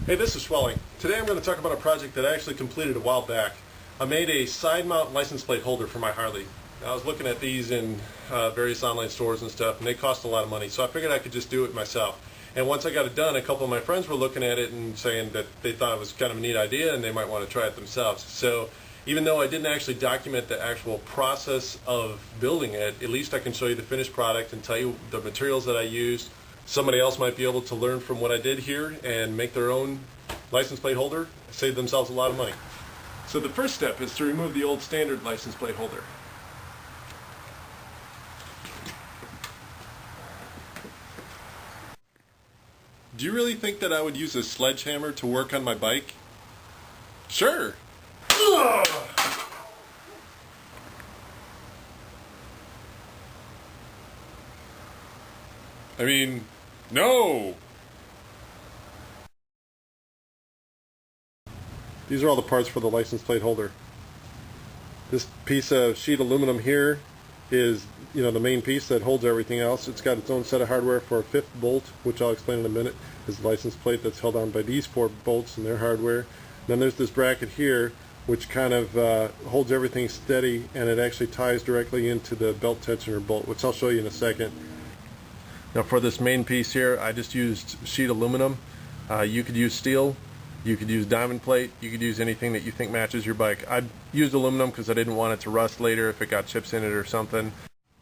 Hey, this is Swelling. Today I'm going to talk about a project that I actually completed a while back. I made a side mount license plate holder for my Harley. I was looking at these in various online stores and stuff, and they cost a lot of money, so I figured I could just do it myself. And once I got it done, a couple of my friends were looking at it and saying that they thought it was kind of a neat idea and they might want to try it themselves. So even though I didn't actually document the actual process of building it, at least I can show you the finished product and tell you the materials that I used. Somebody else might be able to learn from what I did here and make their own license plate holder, save themselves a lot of money. So the first step is to remove the old standard license plate holder. Do you really think that I would use a sledgehammer to work on my bike? Sure. Ugh. I mean, no! These are all the parts for the license plate holder. This piece of sheet aluminum here is, the main piece that holds everything else. It's got its own set of hardware for a fifth bolt, which I'll explain in a minute. Is the license plate that's held on by these four bolts and their hardware. Then there's this bracket here, which kind of holds everything steady, and it actually ties directly into the belt tensioner bolt, which I'll show you in a second. Now for this main piece here, I just used sheet aluminum. You could use steel, you could use diamond plate, you could use anything that you think matches your bike. I used aluminum because I didn't want it to rust later if it got chips in it or something.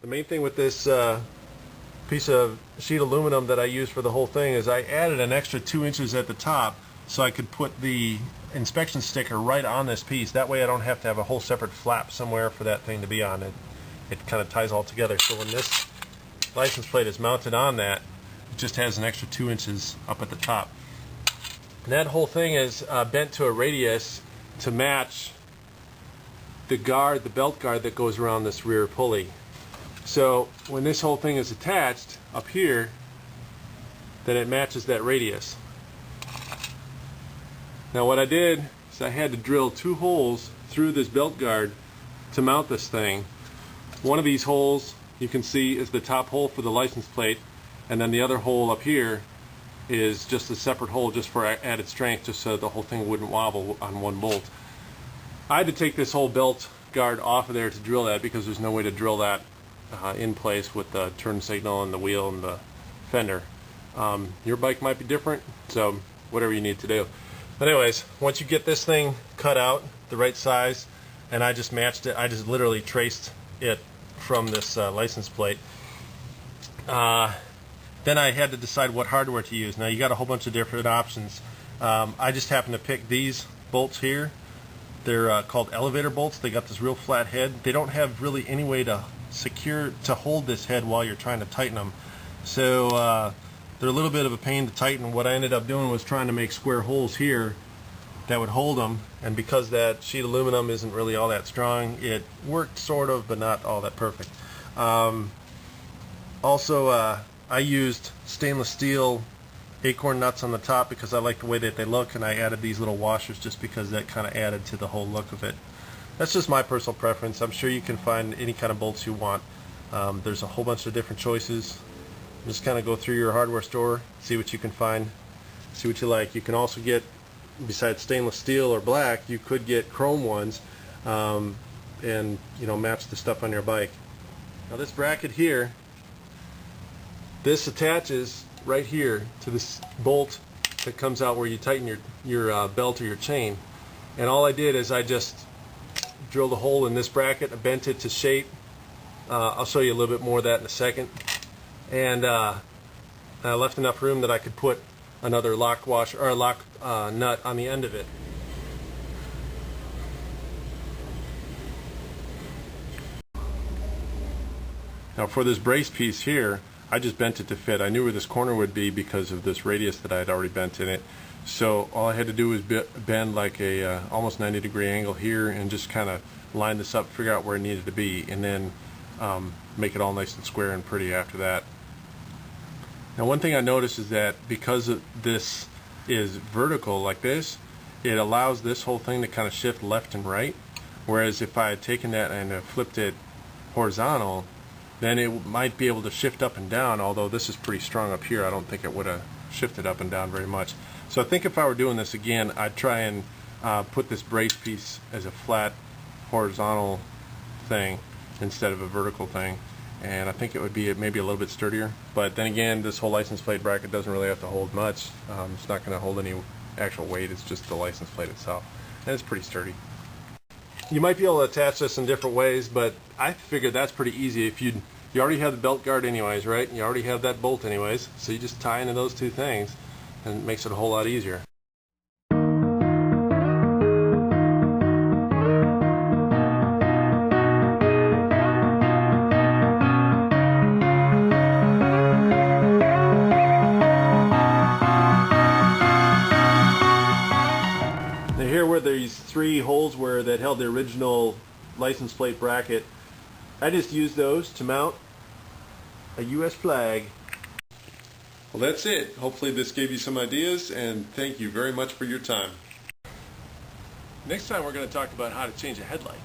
The main thing with this piece of sheet aluminum that I used for the whole thing is I added an extra 2 inches at the top so I could put the inspection sticker right on this piece. That way I don't have to have a whole separate flap somewhere for that thing to be on. It kind of ties all together. So when this license plate is mounted on that, it just has an extra 2 inches up at the top. And that whole thing is bent to a radius to match the guard, the belt guard that goes around this rear pulley. So when this whole thing is attached up here, then it matches that radius. Now what I did is I had to drill 2 holes through this belt guard to mount this thing. One of these holes you can see is the top hole for the license plate, and then the other hole up here is just a separate hole just for added strength, just so the whole thing wouldn't wobble on one bolt. I had to take this whole belt guard off of there to drill that because there's no way to drill that in place with the turn signal and the wheel and the fender. Your bike might be different, so whatever you need to do. But anyways, once you get this thing cut out the right size, and I just matched it, I just literally traced it from this license plate. Then I had to decide what hardware to use. Now you got a whole bunch of different options. I just happened to pick these bolts here. They're called elevator bolts. They got this real flat head. They don't have really any way to hold this head while you're trying to tighten them. So they're a little bit of a pain to tighten. What I ended up doing was trying to make square holes here that would hold them, and because that sheet aluminum isn't really all that strong, it worked sort of, but not all that perfect. Also, I used stainless steel acorn nuts on the top because I like the way that they look, and I added these little washers just because that kind of added to the whole look of it. That's just my personal preference. I'm sure you can find any kind of bolts you want. There's a whole bunch of different choices. Just kind of go through your hardware store, see what you can find, see what you like. You can also get, besides stainless steel or black, you could get chrome ones and match the stuff on your bike. Now this bracket here, this attaches right here to this bolt that comes out where you tighten your belt or your chain. And all I did is I just drilled a hole in this bracket, I bent it to shape. I'll show you a little bit more of that in a second. And I left enough room that I could put another lock washer or a lock nut on the end of it. Now for this brace piece here, I just bent it to fit. I knew where this corner would be because of this radius that I had already bent in it. So all I had to do was bend like a almost 90-degree angle here and just kind of line this up, figure out where it needed to be, and then make it all nice and square and pretty after that. Now one thing I noticed is that because this is vertical like this, it allows this whole thing to kind of shift left and right, whereas if I had taken that and flipped it horizontal, then it might be able to shift up and down, although this is pretty strong up here. I don't think it would have shift it up and down very much. So I think if I were doing this again, I'd try and put this brace piece as a flat horizontal thing instead of a vertical thing, and I think it would be maybe a little bit sturdier. But then again, this whole license plate bracket doesn't really have to hold much. It's not going to hold any actual weight. It's just the license plate itself, and it's pretty sturdy. You might be able to attach this in different ways, but I figured that's pretty easy. If you already have the belt guard anyways, right? You already have that bolt anyways, so you just tie into those two things, and it makes it a whole lot easier. Now here were these three holes that held the original license plate bracket. I just used those to mount a U.S. flag. Well, that's it. Hopefully this gave you some ideas, and thank you very much for your time. Next time we're going to talk about how to change a headlight.